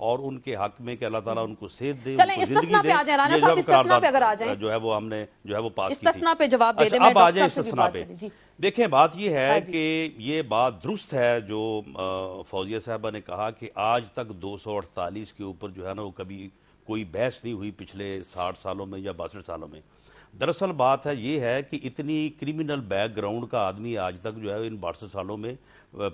اور ان کے حق میں کہ اللہ تعالیٰ ان کو صحت دے، چلیں ان کو زندگی استثناء دے. پہ آ جائیں رانا یہ صاحب، جو استثناء پہ اگر آ جائیں جو ہے وہ ہم نے جو ہے وہ پاس کی تھی. استثناء پہ جواب دے دیں. اچھا اب آ جائیں ڈاکٹر صاحب سے بھی استثناء بات پہ. کریں. جی دیکھیں بات یہ ہے جی. کہ یہ بات درست ہے جو فوزیہ صاحبہ نے کہا کہ آج تک 248 کے اوپر جو ہے نا وہ کبھی کوئی بحث نہیں ہوئی پچھلے 60 سالوں میں یا 62 سالوں میں. دراصل بات ہے یہ ہے کہ اتنی کرمنل بیک گراؤنڈ کا آدمی آج تک جو ہے ان 62 سالوں میں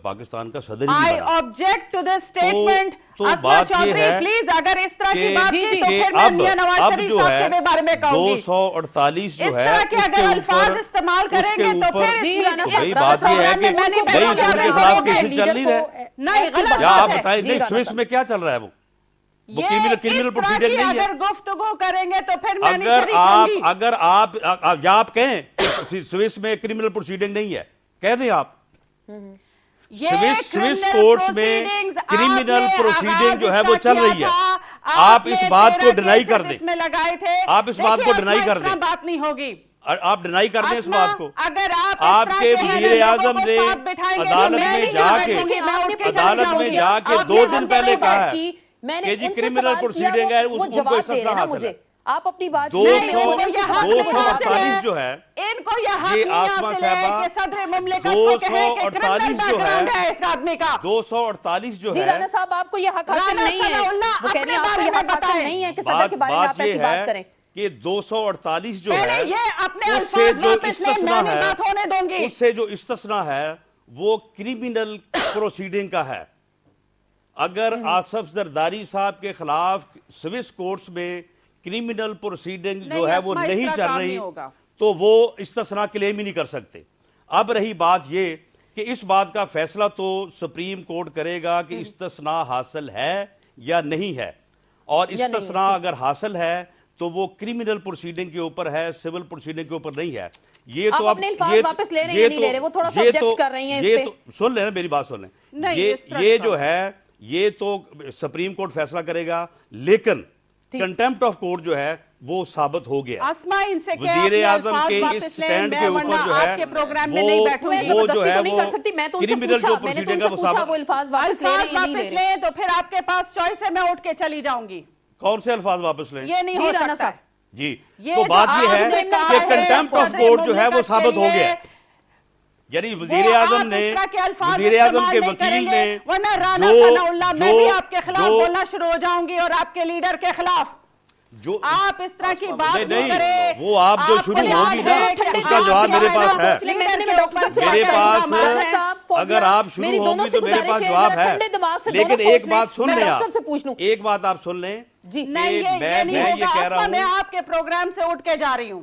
پاکستان کا صدر ہی نہیں بنا. I object to this statement. تو اسما بات یہ چودھری ہے پلیز اگر اس طرح کی کہ بات کی تو پھر میں میاں نواز اب شریف جو صاحب ہے کے بارے میں کہوں گی. 248 جو اس ہے طرح کے اس کے اگر الفاظ اوپر استعمال کریں گے تو پھر جی رانا تو صاحب، بھئی رانا بات صاحب، یہ ہے کہ میں نہیں بھئی بتا ان کے رہا خلاف ہوں کہ کیسز چل نہیں لیڈر رہے. کو نہیں، غلط یا بات آپ ہے. بتائیں جی دیکھ رانا سوئس صاحب. میں کیا چل رہا ہے وہ یہ کرمنل اس طرح پروسیڈنگ کی نہیں ہے. اگر گفتگو کریں گے تو پھر میں نہیں شریک ہوں گی. اگر آپ یا آپ کہیں کہ سوئس میں کرمنل پروسیڈنگ نہیں ہے کہہ دیں آپ. سوئس کورٹس میں کرمنل پروسیڈنگ جو ہے وہ چل رہی ہے. آپ اس بات کو ڈینائی کر دیں. آپ اس بات کو ڈینائی کر دیں. بات نہیں ہوگی. آپ ڈینائی کر دیں اس بات کو. اگر آپ کے وزیر اعظم نے عدالت میں جا کے 2 دن پہلے کہا ہے کہ جی کرمنل پروسیڈنگ ہے ان کو استثناء حاصل ہے. آپ اپنی بات 248 جو ہے ان کو یہ حق یہ نہیں آسما حاصل ہے صاحبہ کہ صدر مملکت کو کہے کہ 248 جو ہے اس آدمی کا. 248 جو جی ہے رانا صاحب آپ کو یہ حق حاصل نہیں ہے. وہ کہہ رہے ہیں آپ کو یہ حق حاصل نہیں ہے کہ صدر کے بارے میں آپ ایسی بات کریں. کہ 248 جو ہے یہ اپنے اس سے الفاظ جو واپس لیں، استثناء میں ہے نہیں بات ہونے دوں گی. اس سے جو استثناء ہے وہ کرمنل پروسیڈنگ کا ہے. اگر آصف زرداری صاحب کے خلاف سوئس کورٹس میں کرمنل پروسیڈنگ جو ہے وہ نہیں چل رہی تو وہ استثناء کلیم ہی نہیں کر سکتے. اب رہی بات یہ کہ اس بات کا فیصلہ تو سپریم کورٹ کرے گا کہ استثناء حاصل ہے یا نہیں ہے. اور استثناء اگر حاصل ہے تو وہ کرمنل پروسیڈنگ کے اوپر ہے، سول پروسیڈنگ کے اوپر نہیں ہے. یہ تو اپنے الفاظ واپس لے رہے ہیں یا نہیں لے رہے؟ وہ تھوڑا سا آبجیکٹ کر رہی ہیں اس پہ. سن لیں نا میری بات سن لیں. یہ جو ہے یہ تو سپریم کورٹ فیصلہ کرے گا، لیکن کنٹیمپٹ آف کورٹ جو ہے وہ ثابت ہو گیا. وزیر اعظم کے اس سٹینڈ کے اوپر جو ہے وہ جو ہے وہ کرمنل جو پروسیڈنگ ہے وہ ثابت. وہ الفاظ واپس لے رہے ہیں یا نہیں لے رہے؟ تو پھر آپ کے پاس چوائس ہے، میں اٹھ کے چلی جاؤں گی. کون سے الفاظ واپس لیں؟ یہ نہیں ہو سکتا. جی تو بات یہ ہے کہ کنٹیمپٹ آف کورٹ جو ہے وہ ثابت ہو گیا. یعنی وزیر اعظم نے وزیر اعظم کے وکیل نے میں بھی آپ کے خلاف بولنا شروع ہو جاؤں گی اور آپ کے لیڈر کے خلاف. جو آپ اس طرح کی بات نہیں وہ آپ جو شروع ہوگی نا اس کا جواب میرے پاس ہے. میرے پاس اگر آپ شروع ہوگی تو میرے پاس جواب ہے. لیکن ایک بات سن لیں آپ، ایک بات آپ سن لیں. میں یہ کہہ رہا ہوں میں آپ کے پروگرام سے اٹھ کے جا رہی ہوں.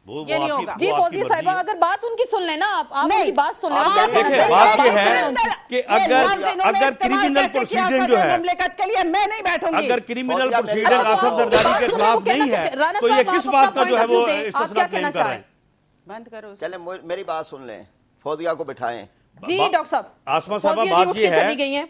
جی فوزیہ صاحبہ اگر بات ان کی سن لیں نا، آپ ان کی بات سن لیں. دیکھیں بات یہ ہے کہ اگر کرمنل پروسیڈنگ جو ہے مملکت کے لیے میں نہیں بیٹھوں گی. اگر کرمنل پروسیڈنگ آصف زرداری کے خلاف نہیں ہے تو یہ کس بات کا جو ہے وہ استثناء کلیم کر رہے ہیں؟ بند کرو. چلیں میری بات سن لیں، فوزیہ کو بٹھائیں. جی ڈاکٹر صاحب، آسما صاحبہ بات یہ ہے کہ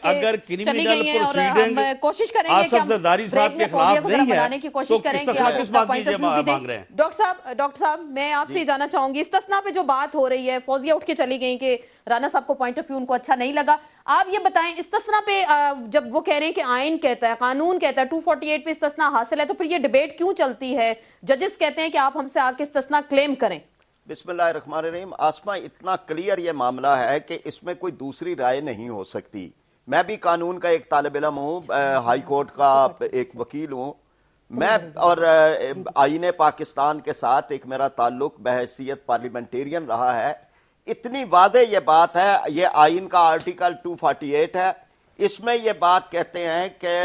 اگر کرمنل پروسیڈنگ کوشش کریں گے آصف زرداری صاحب کے خلاف نہیں ہے تو استثناء کس بات کی مانگ رہے ہیں؟ ڈاکٹر صاحب میں آپ سے جانا چاہوں گی، استثناء پہ جو بات ہو رہی ہے، فوزیہ اٹھ کے چلی گئی کہ رانا صاحب کو پوائنٹ آف ویو ان کو اچھا نہیں لگا. آپ یہ بتائیں استثناء پہ جب وہ کہہ رہے ہیں کہ آئین کہتا ہے، قانون کہتا ہے 248 پہ استثناء حاصل ہے، تو پھر یہ ڈیبیٹ کیوں چلتی ہے؟ ججز کہتے ہیں کہ آپ ہم سے آ کے استثناء کلیم کریں. بسم اللہ الرحمن الرحیم. آسما اتنا کلیئر یہ معاملہ ہے کہ اس میں کوئی دوسری رائے نہیں ہو سکتی. میں بھی قانون کا ایک طالب علم ہوں، ہائی کورٹ کا ایک وکیل ہوں. میں اور آئین پاکستان کے ساتھ ایک میرا تعلق بحیثیت پارلیمنٹیرین رہا ہے. اتنی واضح یہ بات ہے، یہ آئین کا آرٹیکل 248 ہے. اس میں یہ بات کہتے ہیں کہ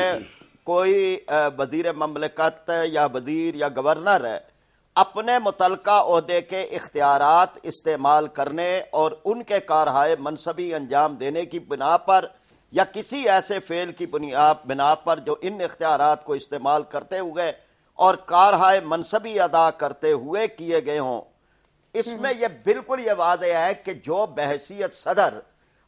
کوئی وزیر مملکت یا وزیر یا گورنر ہے اپنے متعلقہ عہدے کے اختیارات استعمال کرنے اور ان کے کارہائے منصبی انجام دینے کی بنا پر یا کسی ایسے فعل کی بنا پر جو ان اختیارات کو استعمال کرتے ہوئے اور کارہائے منصبی ادا کرتے ہوئے کیے گئے ہوں. اس میں یہ بالکل یہ واضح ہے کہ جو بحیثیت صدر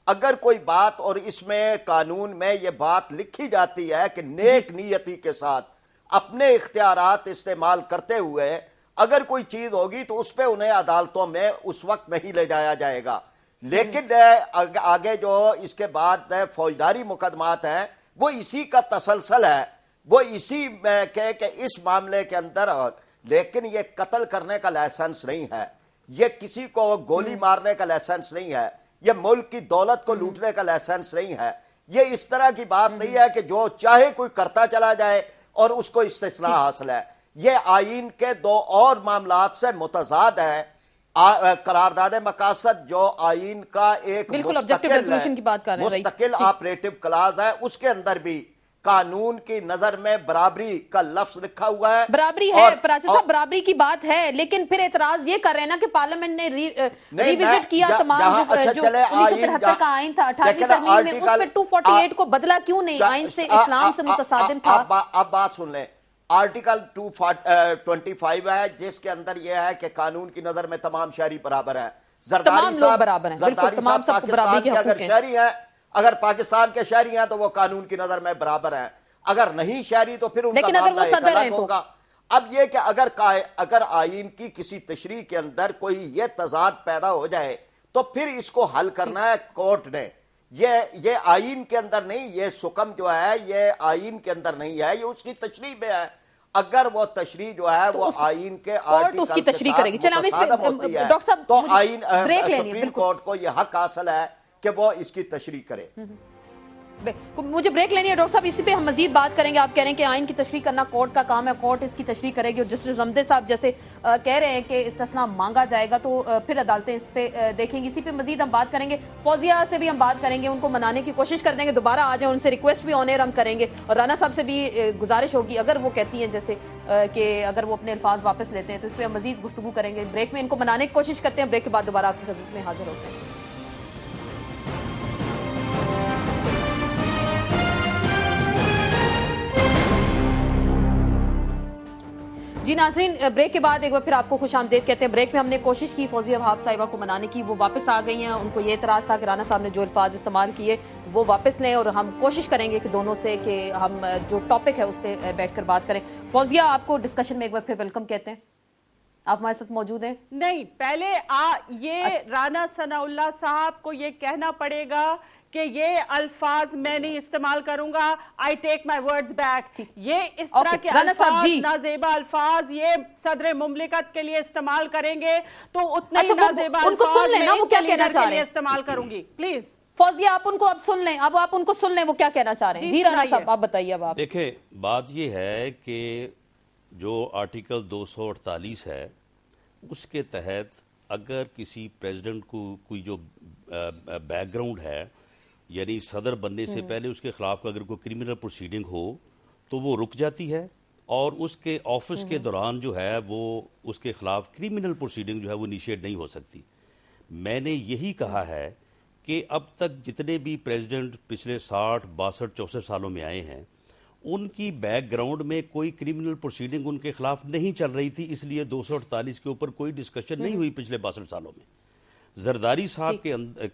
اگر کوئی بات، اور اس میں قانون میں یہ بات لکھی جاتی ہے کہ نیک نیتی کے ساتھ اپنے اختیارات استعمال کرتے ہوئے اگر کوئی چیز ہوگی تو اس پہ انہیں عدالتوں میں اس وقت نہیں لے جایا جائے گا. لیکن آگے جو اس کے بعد فوجداری مقدمات ہیں وہ اسی کا تسلسل ہے، وہ اسی میں کہ اس معاملے کے اندر، لیکن یہ قتل کرنے کا لائسنس نہیں ہے، یہ کسی کو گولی مارنے کا لائسنس نہیں ہے، یہ ملک کی دولت کو لوٹنے کا لائسنس نہیں ہے، یہ اس طرح کی بات نہیں ہے کہ جو چاہے کوئی کرتا چلا جائے اور اس کو استثناء حاصل ہے۔ یہ آئین کے دو اور معاملات سے متضاد ہے۔ قرارداد مقاصد جو آئین کا ایک مستقل آپریٹو کلاز ہے، اس کے اندر بھی قانون کی نظر میں برابری کا لفظ لکھا ہوا ہے۔ برابری ہے پراچی صاحب، برابری کی بات ہے، لیکن پھر اعتراض یہ کر رہے ہیں نا کہ پارلیمنٹ نے ریوزٹ کیا تمام جو 1973 کا آئین تھا 18ویں ترمیم میں، اس پہ 248 کو بدلا کیوں نہیں؟ آئین سے اسلام سے متصادم تھا۔ اب بات سن لیں، آرٹیکل 225 ہے جس کے اندر یہ ہے کہ قانون کی نظر میں تمام شہری برابر ہیں۔ زرداری صاحب پاکستان کے اگر شہری ہیں، اگر پاکستان کے شہری ہیں تو وہ قانون کی نظر میں برابر ہیں، اگر نہیں شہری تو پھر ان کا معاملہ ایک الگ ہوگا۔ اب یہ کہ اگر آئین کی کسی تشریح کے اندر کوئی یہ تضاد پیدا ہو جائے تو پھر اس کو حل کرنا ہے کورٹ نے، یہ آئین کے اندر نہیں، یہ سکم جو ہے یہ آئین کے اندر نہیں ہے، یہ اس کی تشریح میں ہے۔ اگر وہ تشریح جو ہے وہ آئین کے آرٹیکل کے ساتھ متصادم ہوتی ہے تو آئین سپریم کورٹ کو یہ حق حاصل ہے کہ وہ اس کی تشریح کرے۔ مجھے بریک لینی ہے ڈاکٹر صاحب، اسی پہ ہم مزید بات کریں گے۔ آپ کہہ رہے ہیں کہ آئین کی تشریح کرنا کورٹ کا کام ہے، کورٹ اس کی تشریح کرے گی، اور جسٹس رمدے صاحب جیسے کہہ رہے ہیں کہ استثناء مانگا جائے گا تو پھر عدالتیں اس پہ دیکھیں گی۔ اسی پہ مزید ہم بات کریں گے، فوزیہ سے بھی ہم بات کریں گے، ان کو منانے کی کوشش کر دیں گے دوبارہ آ جائیں، ان سے ریکویسٹ بھی آن ایئر ہم کریں گے، اور رانا صاحب سے بھی گزارش ہوگی اگر وہ کہتی ہیں جیسے کہ اگر وہ اپنے الفاظ واپس لیتے ہیں تو اس پہ ہم مزید گفتگو کریں گے۔ بریک میں ان کو منانے کی کوشش کرتے ہیں، بریک کے بعد دوبارہ آپ کی خدمت میں حاضر ہوتے ہیں۔ جی ناظرین، بریک کے بعد ایک بار پھر آپ کو خوش آمدید کہتے ہیں۔ بریک میں ہم نے کوشش کی فوزیہ وہاب صاحبہ کو منانے کی، وہ واپس آ گئی ہیں۔ ان کو یہ اعتراض تھا کہ رانا صاحب نے جو الفاظ استعمال کیے وہ واپس لیں، اور ہم کوشش کریں گے کہ دونوں سے کہ ہم جو ٹاپک ہے اس پہ بیٹھ کر بات کریں۔ فوزیہ، آپ کو ڈسکشن میں ایک بار پھر ویلکم کہتے ہیں، آپ ہمارے ساتھ موجود ہیں؟ نہیں، پہلے یہ رانا ثناء اللہ صاحب کو یہ کہنا پڑے گا کہ یہ الفاظ میں نہیں استعمال کروں گا، آئی ٹیک مائی ورڈز بیک۔ یہ اس طرح کے الفاظ، نازیبا الفاظ، یہ صدر مملکت کے لیے استعمال کریں گے تو اتنے ہی نازیبا الفاظ میں ان کے لیڈر کے لیے استعمال کروں گی۔ پلیز فوزیہ، آپ ان کو اب سن لیں، اب آپ ان کو سن لیں وہ کیا کہنا چاہ رہے ہیں۔ جی رانا صاحب آپ بتائیے۔ اب آپ دیکھیں، بات یہ ہے کہ جو آرٹیکل 248 ہے اس کے تحت اگر کسی پریزیڈنٹ کو کوئی جو بیک گراؤنڈ ہے، یعنی صدر بننے سے پہلے اس کے خلاف اگر کوئی کرمنل پروسیڈنگ ہو تو وہ رک جاتی ہے، اور اس کے آفس کے دوران جو ہے وہ اس کے خلاف کرمنل پروسیڈنگ جو ہے وہ انیشیٹ نہیں ہو سکتی۔ میں نے یہی کہا ہے کہ اب تک جتنے بھی پریزیڈنٹ پچھلے 60، 62، 64 سالوں میں آئے ہیں، ان کی بیک گراؤنڈ میں کوئی کرمنل پروسیڈنگ ان کے خلاف نہیں چل رہی تھی، اس لیے 248 کے اوپر کوئی ڈسکشن نہیں ہوئی پچھلے 62 سالوں میں۔ زرداری صاحب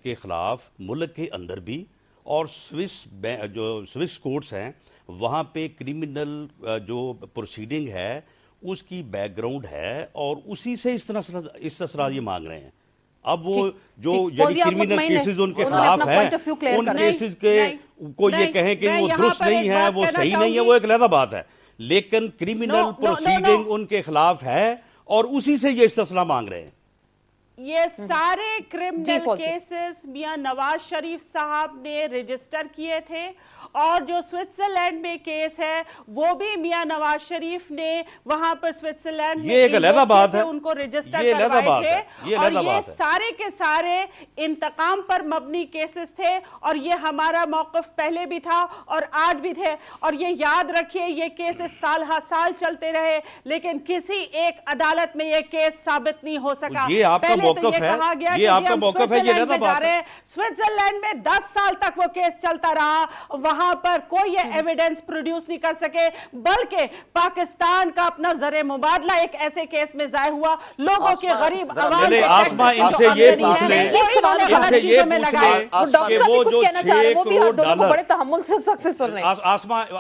کے خلاف ملک کے اندر بھی اور سوئس کورٹس ہیں وہاں پہ کرمنل جو پروسیڈنگ ہے اس کی بیک گراؤنڈ ہے، اور اسی سے استثناء یہ مانگ رہے ہیں۔ اب وہ جو یعنی کرمنل کیسز ان کے خلاف ہیں، ان کیسز کے کو یہ کہیں کہ وہ درست نہیں ہے، وہ صحیح نہیں ہے، وہ ایک علیحدہ بات ہے، لیکن کرمنل پروسیڈنگ ان کے خلاف ہے اور اسی سے یہ استثناء مانگ رہے ہیں۔ یہ سارے کرمنل کیسز میاں نواز شریف صاحب نے رجسٹر کیے تھے، اور جو سوئٹزرلینڈ میں کیس ہے وہ بھی میاں نواز شریف نے وہاں پر سوئٹزرلینڈ میں ایک علیحدہ بات ہے، ان کو رجسٹر کروائے تھے، اور یہ سارے کے سارے انتقام پر مبنی کیسز تھے، اور یہ ہمارا موقف پہلے بھی تھا اور آج بھی تھے، اور یہ یاد رکھیے یہ کیسز سال ہا سال چلتے رہے لیکن کسی ایک عدالت میں یہ کیس ثابت نہیں ہو سکا۔ یہ آپ کا موقف ہے، یہ آپ کا موقف ہے، یہ علیحدہ بات ہے۔ سوئٹزرلینڈ میں 10 سال تک وہ کیس چلتا رہا، وہاں پر کوئی یہ ایویڈنس پروڈیوس نہیں کر سکے، بلکہ پاکستان کا اپنا زر مبادلہ ایک ایسے کیس میں ضائع ہوا، لوگوں کے غریب عوام آسماء ان سے یہ پوچھ لیں کہ وہ جو 6 کروڑ ڈالر، بڑے تحمل سے سکسیس سن رہے ہیں۔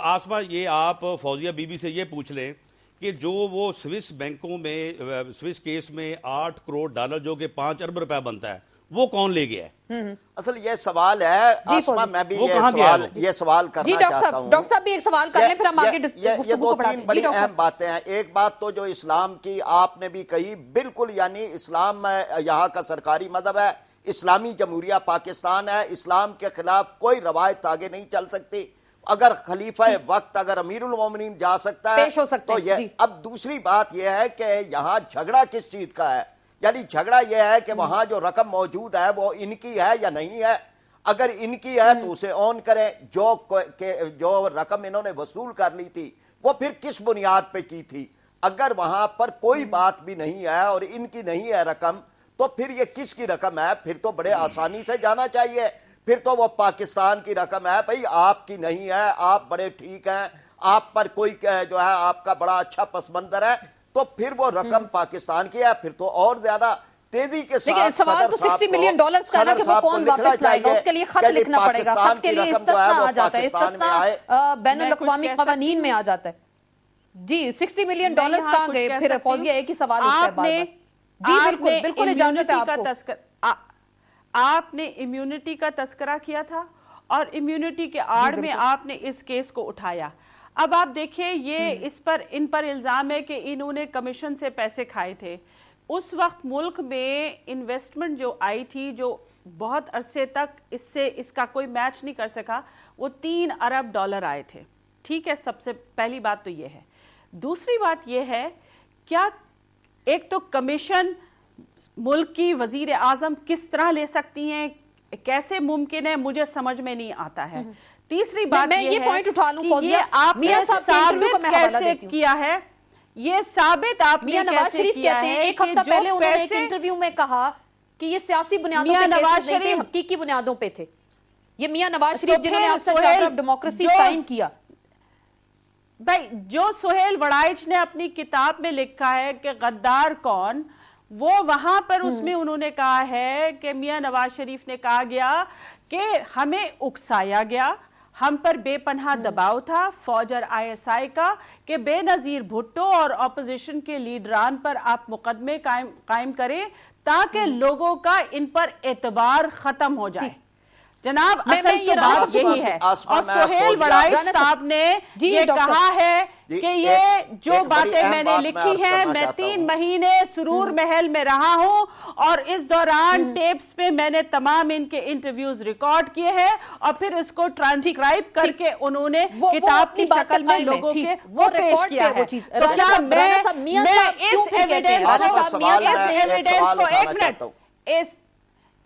آسماء یہ آپ فوزیہ بی بی سے یہ پوچھ لیں کہ جو وہ سوئس بینکوں میں سوئس کیس میں 8 کروڑ ڈالر جو کہ 5 ارب روپے بنتا ہے، وہ کون لے گیا ہے؟ اصل یہ سوال ہے آسما، میں بھی یہ سوال کرنا چاہتا ہوں. ڈاکٹر صاحب بھی ایک سوال کر لیں پھر ہم آگے یہ دو تین بڑی اہم باتیں ہیں. ایک بات تو جو اسلام کی آپ نے بھی کہی بالکل، یعنی اسلام یہاں کا سرکاری مذہب ہے، اسلامی جمہوریہ پاکستان ہے، اسلام کے خلاف کوئی روایت آگے نہیں چل سکتی. اگر خلیفہ وقت اگر امیر المومنین جا سکتا ہے تو یہ. اب دوسری بات یہ ہے کہ یہاں جھگڑا کس چیز کا ہے، یعنی جھگڑا یہ ہے کہ وہاں جو رقم موجود ہے وہ ان کی ہے یا نہیں ہے. اگر ان کی ہے تو اسے آن کریں. جو رقم انہوں نے وصول کر لی تھی وہ پھر کس بنیاد پہ کی تھی؟ اگر وہاں پر کوئی بات بھی نہیں ہے اور ان کی نہیں ہے رقم، تو پھر یہ کس کی رقم ہے؟ پھر تو بڑے آسانی سے جانا چاہیے. پھر تو وہ پاکستان کی رقم ہے. بھئی آپ کی نہیں ہے، آپ بڑے ٹھیک ہیں، آپ پر کوئی جو ہے آپ کا بڑا اچھا پس منظر ہے، تو پھر وہ رقم پاکستان کی ہے. پھر تو اور زیادہ تیزی کے ساتھ سوال تو $60 ملین کا نا کہ وہ کون واپس لائے گا، اس کے لیے خط لکھنا پڑے گا. خط کے لیے استثناء آ جاتا ہے، استثناء بین الاقوامی قوانین میں آ جاتا ہے. جی $60 ملین کہاں گئے؟ پھر فوزیہ ایک ہی سوال اس کے بعد. جی بالکل بالکل اجازت ہے آپ کو. آپ نے امیونٹی کا تذکرہ کیا تھا اور امیونٹی کے آڑ میں آپ نے اس کیس کو اٹھایا. اب آپ دیکھیں یہ ان پر الزام ہے کہ انہوں نے کمیشن سے پیسے کھائے تھے. اس وقت ملک میں انویسٹمنٹ جو آئی تھی، جو بہت عرصے تک اس کا کوئی میچ نہیں کر سکا، وہ $3 ارب آئے تھے. ٹھیک ہے، سب سے پہلی بات تو یہ ہے. دوسری بات یہ ہے، کیا ایک تو کمیشن ملک کی وزیر اعظم کس طرح لے سکتی ہیں، کیسے ممکن ہے، مجھے سمجھ میں نہیں آتا ہے. تیسری بات یہ ہے کہ یہ آپ نے ثابت کیسے کیا ہے، یہ ثابت آپ نے کیسے کیا ہے. ایک ہفتہ پہلے انہوں نے ایک انٹرویو میں کہا کہ یہ سیاسی بنیادوں پہ نہیں تھے، حقیقی بنیادوں پہ تھے. یہ میاں نواز شریف جنہوں نے چارٹر آف ڈیموکریسی سائن کیا. بھائی جو سہیل وڑائچ نے اپنی کتاب میں لکھا ہے کہ غدار کون، وہ وہاں پر اس میں انہوں نے کہا ہے کہ میاں نواز شریف نے کہا گیا کہ ہمیں اکسایا گیا، ہم پر بے پناہ دباؤ تھا فوج اور ISI کا کہ بے نظیر بھٹو اور اپوزیشن کے لیڈران پر آپ مقدمے قائم کریں تاکہ لوگوں کا ان پر اعتبار ختم ہو جائے. جناب اصل تو بات یہی ہے. اور سہیل وڑائچ صاحب نے یہ کہا ہے کہ یہ جو باتیں میں نے لکھی ہیں، میں 3 مہینے سرور محل میں رہا ہوں اور اس دوران ٹیپس پہ میں نے تمام ان کے انٹرویوز ریکارڈ کیے ہیں اور پھر اس کو ٹرانسکرائب کر کے انہوں نے کتاب کی شکل میں لوگوں کے وہ پیش کیا ہے. تو کیا میں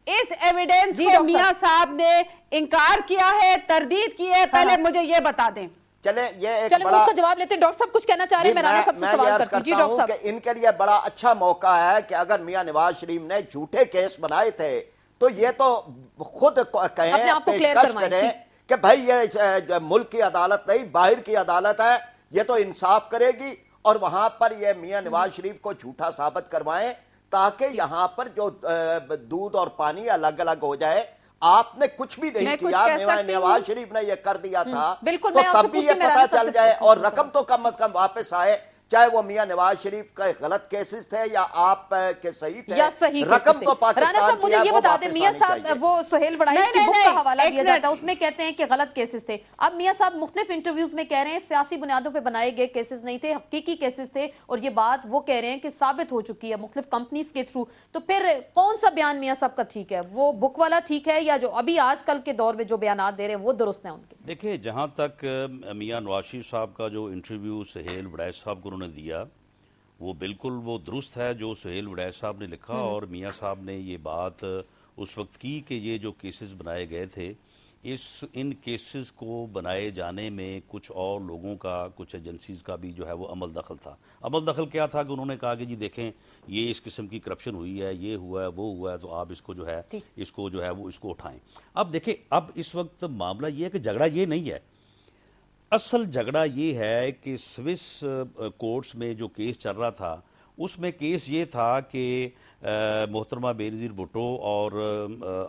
اس ایویڈنس کو میاں صاحب نے انکار کیا ہے، تردید کی ہے؟ پہلے مجھے یہ بتا دیں. چلیں یہ ایک بڑا اس کا جواب لیتے ہیں. ڈاکٹر صاحب کچھ کہنا چاہ رہے ہیں؟ میں رانا صاحب سے سوال کرتی ہوں. ڈاکٹر صاحب ان کے لیے بڑا اچھا موقع ہے کہ اگر میاں نواز شریف نے جھوٹے کیس بنائے تھے تو یہ تو خود کہیں، پیشکش کریں کہ بھائی یہ ملک کی عدالت نہیں، باہر کی عدالت ہے، یہ تو انصاف کرے گی، اور وہاں پر یہ میاں نواز شریف کو جھوٹا ثابت کروائیں تاکہ یہاں پر جو دودھ اور پانی الگ الگ ہو جائے. آپ نے کچھ بھی نہیں کیا، میاں نواز شریف نے یہ کر دیا تھا، تو تب بھی یہ پتہ چل جائے اور رقم تو کم از کم واپس آئے، چاہے وہ میاں نواز شریف کا غلط کیسز تھے یا آپ کے صحیح تھے. رقم تو پاکستان کی ہے، وہ واپس آنی میاں صاحب چاہیے. وہ سہیل وڑائچ کی بک کا حوالہ دیا جاتا ہے، اس میں کہتے ہیں کہ غلط کیسز تھے. اب میاں صاحب مختلف انٹرویوز میں کہہ رہے ہیں سیاسی بنیادوں پہ بنائے گئے کیسز نہیں تھے، حقیقی کیسز تھے، اور یہ بات وہ کہہ رہے ہیں کہ ثابت ہو چکی ہے مختلف کمپنیز کے تھرو. تو پھر کون سا بیان میاں صاحب کا ٹھیک ہے؟ وہ بک والا ٹھیک ہے یا جو ابھی آج کل کے دور میں جو بیانات دے رہے ہیں وہ درست ہیں ان کے؟ دیکھیں، جہاں تک میاں نواز شریف صاحب کا جو انٹرویو سہیل وڑائچ صاحب کو انہوں نے دیا، وہ بالکل وہ درست ہے جو سہیل وڑائچ صاحب نے لکھا، اور میاں صاحب نے یہ بات اس وقت کی کہ یہ جو کیسز بنائے گئے تھے، ان کیسز کو بنائے جانے میں کچھ اور لوگوں کا، کچھ ایجنسیز کا بھی جو ہے وہ عمل دخل تھا. عمل دخل کیا تھا کہ انہوں نے کہا کہ جی دیکھیں یہ اس قسم کی کرپشن ہوئی ہے، یہ ہوا ہے، وہ ہوا ہے، تو آپ اس کو جو ہے اس کو اٹھائیں. اب دیکھیں، اب اس وقت معاملہ یہ ہے کہ جھگڑا یہ نہیں ہے. اصل جھگڑا یہ ہے کہ سوئس کورٹس میں جو کیس چل رہا تھا اس میں کیس یہ تھا کہ محترمہ بینظیر بھٹو اور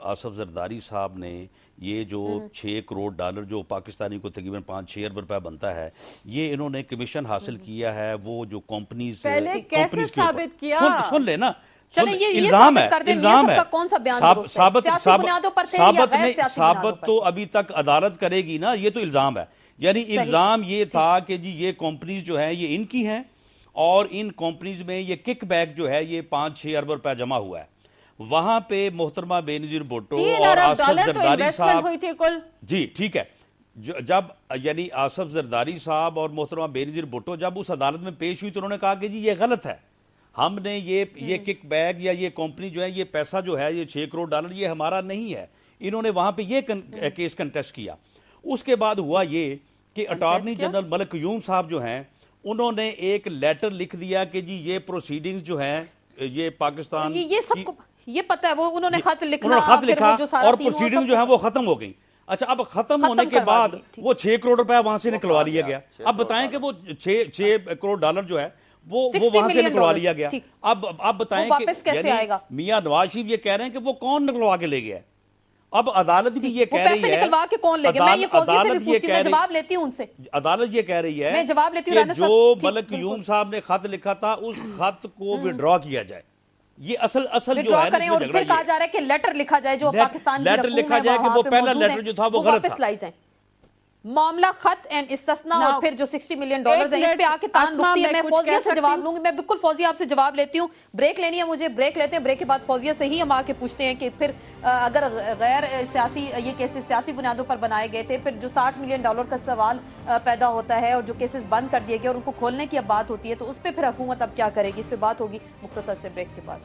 آصف زرداری صاحب نے یہ جو 6 کروڑ ڈالر جو پاکستانی کو تقریباً 5-6 ارب روپے بنتا ہے، یہ انہوں نے کمیشن حاصل کیا ہے وہ جو کمپنیز کیسے ثابت کیا؟ سن لے نا، الزام ہے، الزام ہے، ثابت تو ابھی تک عدالت کرے گی نا، یہ تو الزام ہے. یعنی الزام یہ تھا کہ جی یہ کمپنیز جو ہیں یہ ان کی ہیں اور ان کمپنیز میں یہ کک بیک جو ہے یہ 5-6 ارب روپے جمع ہوا ہے. وہاں پہ محترمہ بینظیر بھٹو اور آصف زرداری صاحب، جی ٹھیک ہے، جب یعنی آصف زرداری صاحب اور محترمہ بینظیر بھٹو جب اس عدالت میں پیش ہوئی تو انہوں نے کہا کہ جی یہ غلط ہے، ہم نے یہ کک بیک یا یہ کمپنی جو ہے یہ پیسہ جو ہے یہ 6 کروڑ ڈالر یہ ہمارا نہیں ہے. انہوں نے وہاں پہ یہ کیس کنٹیسٹ کیا. اس کے بعد ہوا یہ کہ اٹارنی جنرل ملک قیوم صاحب جو ہیں انہوں نے ایک لیٹر لکھ دیا کہ جی یہ پروسیڈنگز جو ہیں یہ پاکستان یہ سب کو یہ پتہ ہے، وہ انہوں نے خط لکھا اور پروسیڈنگ جو ہے وہ ختم ہو گئی. اچھا اب ختم ہونے کے بعد وہ 6 کروڑ روپے وہاں سے نکلوا لیا گیا. اب بتائیں کہ وہ 6 کروڑ ڈالر جو ہے وہ وہاں سے نکلوا لیا گیا. اب بتائیں کہ میاں نواز شریف یہ کہہ رہے ہیں کہ وہ کون نکلوا کے لے گیا. اب عدالت بھی یہ کہہ رہی ہے، عدالت یہ کہہ رہی ہے کہ جو ملک قیوم صاحب نے خط لکھا تھا اس خط کو وڈرا کیا جائے. یہ اصل جو ہے اور پھر کہا جا رہا ہے کہ لیٹر لکھا جائے جو پاکستان کی لیٹر لکھا جائے کہ وہ پہلا لیٹر جو تھا وہ غلط تھا. معاملہ خط اینڈ استثناء اور پھر جو $60 ملین ہے اس پہ آ کے تان رکھتی ہے. میں فوزیہ سے جواب لوں گی، میں بالکل فوزیہ آپ سے جواب لیتی ہوں. بریک لینی ہے مجھے، بریک لیتے ہیں، بریک کے بعد فوزیہ سے ہی ہم آ کے پوچھتے ہیں کہ پھر اگر غیر سیاسی یہ کیسز سیاسی بنیادوں پر بنائے گئے تھے، پھر جو $60 ملین کا سوال پیدا ہوتا ہے اور جو کیسز بند کر دیے گئے اور ان کو کھولنے کی اب بات ہوتی ہے تو اس پہ پھر حکومت اب کیا کرے گی، اس پہ بات ہوگی مختصر سے بریک کے بعد.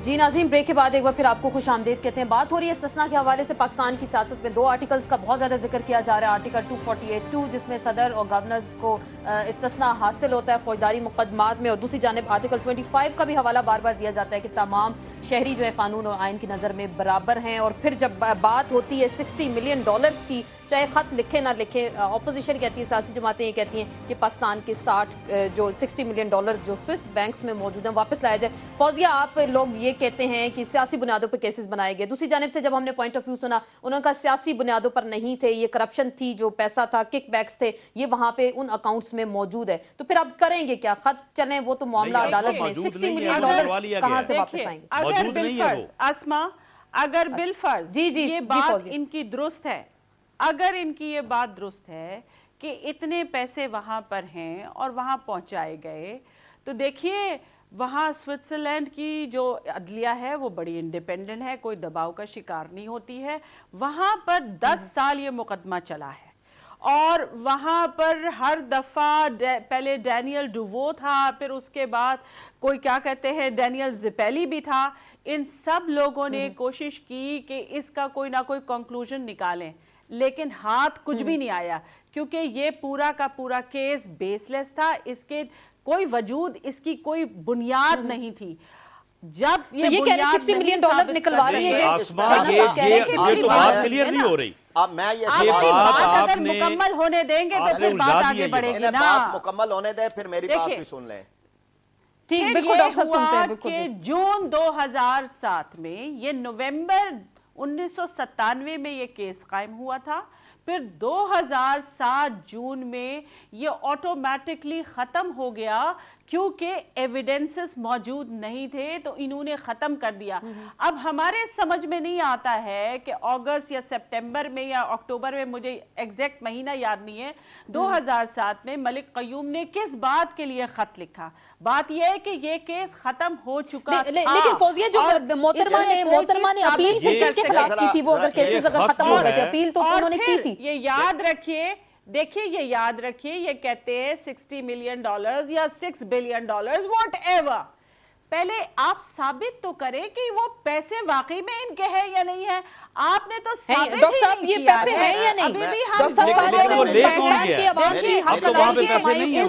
جی ناظرین، بریک کے بعد ایک بار پھر آپ کو خوش آمدید کہتے ہیں. بات ہو رہی ہے استثناء کے حوالے سے پاکستان کی سیاست میں 2 آرٹیکلز کا بہت زیادہ ذکر کیا جا رہا ہے. آرٹیکل 248(2) جس میں صدر اور گورنرز کو استثناء حاصل ہوتا ہے فوجداری مقدمات میں، اور دوسری جانب آرٹیکل 25 کا بھی حوالہ بار بار دیا جاتا ہے کہ تمام شہری جو ہے قانون اور آئین کی نظر میں برابر ہیں. اور پھر جب بات ہوتی ہے $60 ملین کی، چاہے خط لکھے نہ لکھے، اپوزیشن کہتی ہے، سیاسی جماعتیں یہ کہتی ہیں کہ پاکستان کے $60 ملین جو سوئس بینکس میں موجود ہیں واپس لایا جائے. فوزیہ، آپ لوگ یہ کہتے ہیں کہ سیاسی بنیادوں پر کیسز بنائے گئے، دوسری جانب سے جب ہم نے پوائنٹ آف ویو سنا انہوں نے کہا سیاسی بنیادوں پر نہیں تھے، یہ کرپشن تھی، جو پیسہ تھا، کک بیکس تھے، یہ وہاں پہ ان اکاؤنٹس میں موجود ہے. تو پھر اب کریں گے کیا؟ خط چلیں وہ تو معاملہ عدالت میں، $60 ملین کہاں سے واپس آئیں گے؟ آسما، اگر بالفرض یہ بات ان کی درست ہے، اگر ان کی یہ بات درست ہے کہ اتنے پیسے وہاں پر ہیں اور وہاں پہنچائے گئے، تو دیکھیے وہاں سوئٹزرلینڈ کی جو عدلیہ ہے وہ بڑی انڈیپینڈنٹ ہے، کوئی دباؤ کا شکار نہیں ہوتی ہے. وہاں پر 10 سال یہ مقدمہ چلا ہے اور وہاں پر ہر دفعہ پہلے ڈینیل ڈوو تھا، پھر اس کے بعد کوئی کیا کہتے ہیں ڈینیل زپیلی بھی تھا. ان سب لوگوں نے کوشش کی کہ اس کا کوئی نہ کوئی کنکلوژن نکالیں، لیکن ہاتھ کچھ بھی نہیں آیا کیونکہ یہ پورا کا پورا کیس بیس لیس تھا. اس کے کوئی وجود، اس کی کوئی بنیاد نہیں تھی. جب یہ بنیاد $60 ملین نکلوا رہی ہے، یہ تو بات کلیئر نہیں ہو رہی. اگر مکمل ہونے دیں گے تو پھر بات آگے بڑھے گی نا. بات مکمل ہونے دیں، پھر میری بات بھی سن لیں. ٹھیک، بالکل ڈاکٹر صاحب سنتے ہیں. بالکل کہ جون 2007 میں، یہ نومبر 1997 میں یہ کیس قائم ہوا تھا، پھر 2007 جون میں یہ آٹومیٹکلی ختم ہو گیا کیونکہ ایویڈنسز موجود نہیں تھے تو انہوں نے ختم کر دیا. اب ہمارے سمجھ میں نہیں آتا ہے کہ اگست یا سپٹمبر میں یا اکتوبر میں، مجھے ایگزیکٹ مہینہ یاد نہیں ہے، 2007 میں ملک قیوم نے کس بات کے لیے خط لکھا. بات یہ ہے کہ یہ کیس ختم ہو چکا تھا. لیکن فوزیہ جو محترمہ نے اپیل کس کے خلاف کی تھی، وہ اگر کیسز اگر ختم ہو گئے تھے، اپیل تو انہوں نے کی تھی. یہ یاد رکھیے، دیکھیے یہ یاد رکھیے، یہ کہتے ہیں $60 ملین یا $6 بلین، واٹ ایور. پہلے آپ ثابت تو کریں کہ وہ پیسے واقعی میں ان کے ہیں یا نہیں ہیں. آپ نے تو ثابت ہی ڈاکٹر صاحب یہ پیسے ہیں یا نہیں؟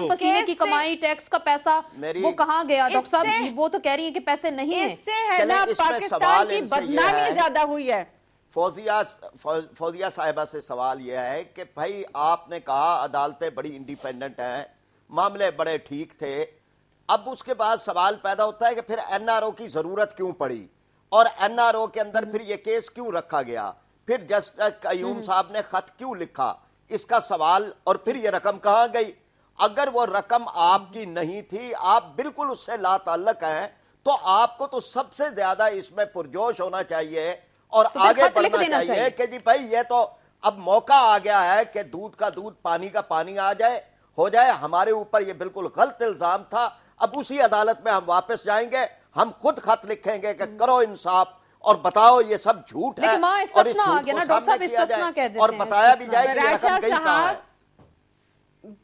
پسینے کی کمائی، ٹیکس کا پیسہ وہ کہاں گیا؟ ڈاکٹر صاحب وہ تو کہہ رہی ہیں کہ پیسے نہیں ہیں. اس سے ہے نا پاکستان کی بدنامی زیادہ ہوئی ہے. فوزیہ صاحبہ سے سوال یہ ہے کہ بھائی آپ نے کہا عدالتیں بڑی انڈیپینڈنٹ ہیں، معاملے بڑے ٹھیک تھے، اب اس کے بعد سوال پیدا ہوتا ہے کہ پھر این آر او کی ضرورت کیوں پڑی اور این آر او کے اندر پھر یہ کیس کیوں رکھا گیا، پھر جسٹس قیوم صاحب نے خط کیوں لکھا، اس کا سوال، اور پھر یہ رقم کہاں گئی؟ اگر وہ رقم آپ کی نہیں تھی، آپ بالکل اس سے لا تعلق ہیں، تو آپ کو تو سب سے زیادہ اس میں پرجوش ہونا چاہیے اور آگے بڑھنا چاہیے کہ جی بھائی یہ تو اب موقع آ گیا ہے کہ دودھ کا دودھ پانی کا پانی ہو جائے. ہمارے اوپر یہ بالکل غلط الزام تھا، اب اسی عدالت میں ہم واپس جائیں گے، ہم خود خط لکھیں گے کہ کرو انصاف اور بتاؤ یہ سب جھوٹ ہے، اور اس جھوٹ کو سامنے کیا جائے اور بتایا بھی جائے کہ یہ رقم گئی کہاں ہے.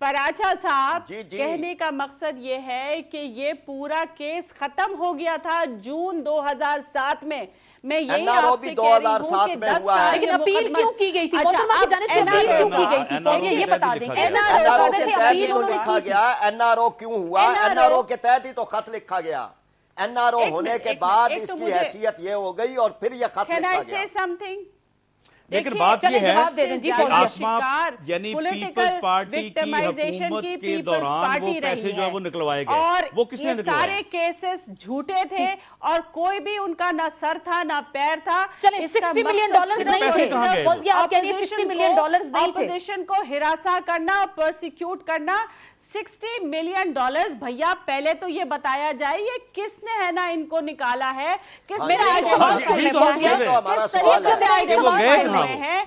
پراچا صاحب کہنے کا مقصد یہ ہے کہ یہ پورا کیس ختم ہو گیا تھا جون 2007 میں یہی آپ سے کہہ رہی ہوں کہ 10 سال لیکن اپیل کیوں کی گئی تھی؟ محترمہ کی جانب سے اپیل کیوں کی گئی تھی؟ یہ بتا دیں. این آر او کے تحت ہی تو لکھا گیا. این آر او کیوں ہوا؟ این آر او کے تحت ہی تو خط لکھا گیا. این آر او ہونے کے بعد اس کی حیثیت یہ ہو گئی اور پھر یہ خط لکھا گیا. لیکن بات یہ ہے کہ آسما یعنی پیپلز پارٹی کی حکومت کے دوران وہ پیسے جو ہے وہ نکلوائے گئے، وہ کس نے نکلوائے؟ سارے کیسز جھوٹے تھے اور کوئی بھی ان کا نہ سر تھا نہ پیر تھا. چلیں $60 ملین نہیں تھے، آپ کہہ رہی ہیں $60 ملین نہیں تھے. اپوزیشن کو ہراساں کرنا، پرسیکیوٹ کرنا. $60 ملین بھیا پہلے تو یہ بتایا جائے یہ کس نے ہے نا ان کو نکالا ہے.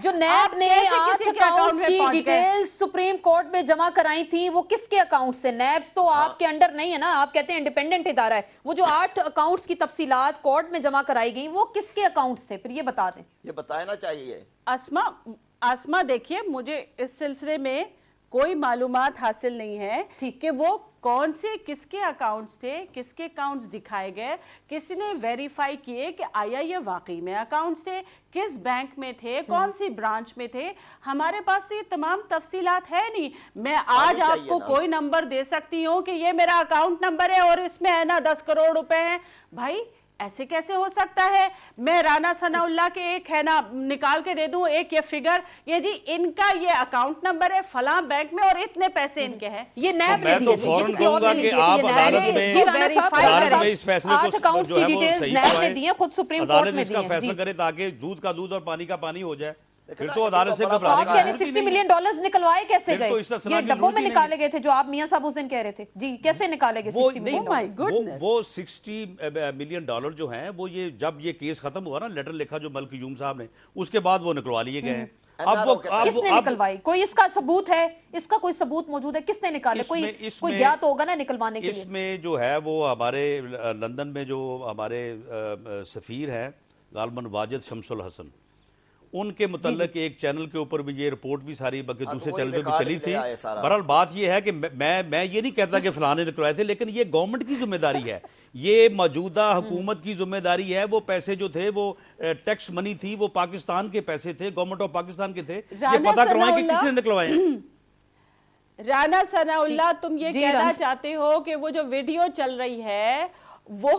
جو نیب نے 8 اکاؤنٹس کی ڈیٹیل سپریم کورٹ میں جمع کرائی تھی وہ کس کے اکاؤنٹ سے؟ نیبس تو آپ کے انڈر نہیں ہے نا، آپ کہتے ہیں انڈیپینڈنٹ ادارہ ہے. وہ جو 8 اکاؤنٹس کی تفصیلات کورٹ میں جمع کرائی گئی وہ کس کے اکاؤنٹ سے؟ پھر یہ بتا دیں. یہ بتانا چاہیے. آسما دیکھیے مجھے اس سلسلے میں کوئی معلومات حاصل نہیں ہے کہ وہ کون سے کس کے اکاؤنٹس تھے، کس کے اکاؤنٹس دکھائے گئے، کسی نے ویریفائی کیے کہ آیا یہ واقعی میں اکاؤنٹس تھے، کس بینک میں تھے، کون سی برانچ میں تھے. ہمارے پاس تو یہ تمام تفصیلات ہے نہیں. میں آج آپ کو کوئی نمبر دے سکتی ہوں کہ یہ میرا اکاؤنٹ نمبر ہے اور اس میں ہے نا 10 کروڑ روپے ہیں. بھائی ایسے کیسے ہو سکتا ہے؟ میں رانا ثناء اللہ کے ایک ہے نا نکال کے دے دوں ایک یہ فگر، یہ جی ان کا یہ اکاؤنٹ نمبر ہے فلاں بینک میں اور اتنے پیسے ان کے ہیں. یہ نیب نے میں تو فوراً کہوں گا کہ آپ عدالت میں اس فیصلے کو جو ہے وہ صحیح کرائیں، عدالت اس کا فیصلہ کرے تاکہ دودھ کا دودھ اور پانی کا پانی ہو جائے. پھر تو عدالت سے گھبرانے کی ضرورت ہی نہیں. $60 ملین نکلوائے کیسے گئے؟ یہ ڈبوں میں نکالے گئے تھے جو آپ میاں صاحب اس دن کہہ رہے تھے. جی کیسے نکالے گئے $60 ملین؟ وہ $60 ملین جو ہیں وہ یہ جب یہ کیس ختم ہوا نا، لیٹر لکھا جو ملک قیوم صاحب نے، اس کے بعد وہ نکلوا لیے گئے ہیں. کس نے نکلوائی؟ کوئی اس کا ثبوت ہے؟ اس کا کوئی ثبوت موجود ہے؟ کس نے نکالے؟ کوئی گیا تو ہوگا نا نکلوانے کے لیے. اس میں جو ہے وہ ہمارے لندن میں جو ہمارے سفیر ہیں غالباً واجد شمس الحسن، ان کے متعلق ایک چینل کے اوپر بھی یہ رپورٹ بھی ساری باقی دوسرے چینل پہ بھی چلی تھی. بہرحال بات یہ ہے کہ میں یہ نہیں کہتا کہ فلاں نے نکلوائے تھے، لیکن یہ گورنمنٹ کی ذمہ داری ہے، یہ موجودہ حکومت کی ذمہ داری ہے. وہ پیسے جو تھے وہ ٹیکس منی تھی، وہ پاکستان کے پیسے تھے، گورنمنٹ آف پاکستان کے تھے. یہ پتہ کروائیں کہ کس نے نکلوائے. رانا ثناء اللہ تم یہ کہنا چاہتے ہو کہ وہ جو ویڈیو چل رہی ہے وہ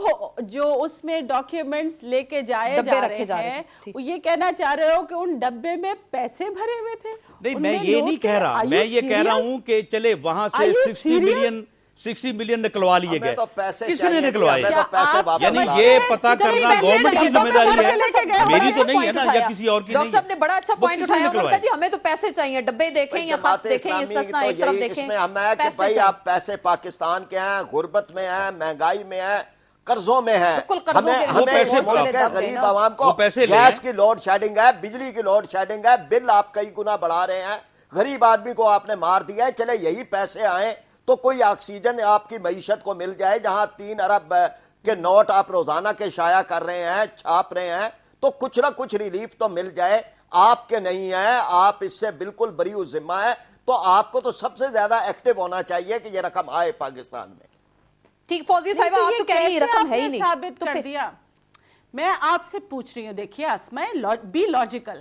جو اس میں ڈاکیومنٹس لے کے جائے جا رہے ہیں، وہ یہ کہنا چاہ رہے ہو کہ ان ڈبے میں پیسے بھرے ہوئے تھے؟ نہیں میں یہ نہیں کہہ رہا، میں یہ کہہ رہا ہوں کہ چلے وہاں سے 60 ملین نکلوا لیے گئے. کس نے نکلوائے؟ یعنی یہ پتہ کرنا گورنمنٹ کی ذمہ داری ہے، میری تو نہیں ہے نا یا کسی اور کی نہیں ہے. ڈاکٹر صاحب نے بڑا اچھا پوائنٹ اٹھایا، انہوں نے کہا جی ہمیں تو پیسے چاہیے، ڈبے دیکھیں یا خط دیکھیں، استثناء ایک طرف دیکھیں. اس میں ہم ہے کہ بھائی آپ پیسے پاکستان کے ہیں، غربت میں ہیں، مہنگائی میں ہیں، قرضوں میں ہیں. ہمیں اس ملک کے غریب عوام کو گیس کی لوڈ شیڈنگ ہے، بجلی کی لوڈ شیڈنگ ہے، بل آپ کئی گنا بڑھا رہے ہیں، غریب آدمی کو آپ نے مار دیا ہے. چلے یہی پیسے آئیں تو کوئی آکسیجن آپ کی معیشت کو مل جائے. جہاں 3 ارب کے نوٹ آپ روزانہ کے شائع کر رہے ہیں، چھاپ رہے ہیں، تو کچھ نہ کچھ ریلیف تو مل جائے. آپ کے نہیں ہیں، آپ اس سے بالکل بری ذمہ ہے. تو آپ کو تو سب سے زیادہ ایکٹیو ہونا چاہیے کہ یہ رقم آئے پاکستان میں. ٹھیک فوزی صاحبہ آپ تو کہہ رہی رقم ہے ہی نہیں. ثابت کر دیا. میں آپ سے پوچھ رہی ہوں، دیکھیے آسماء بی لاجیکل.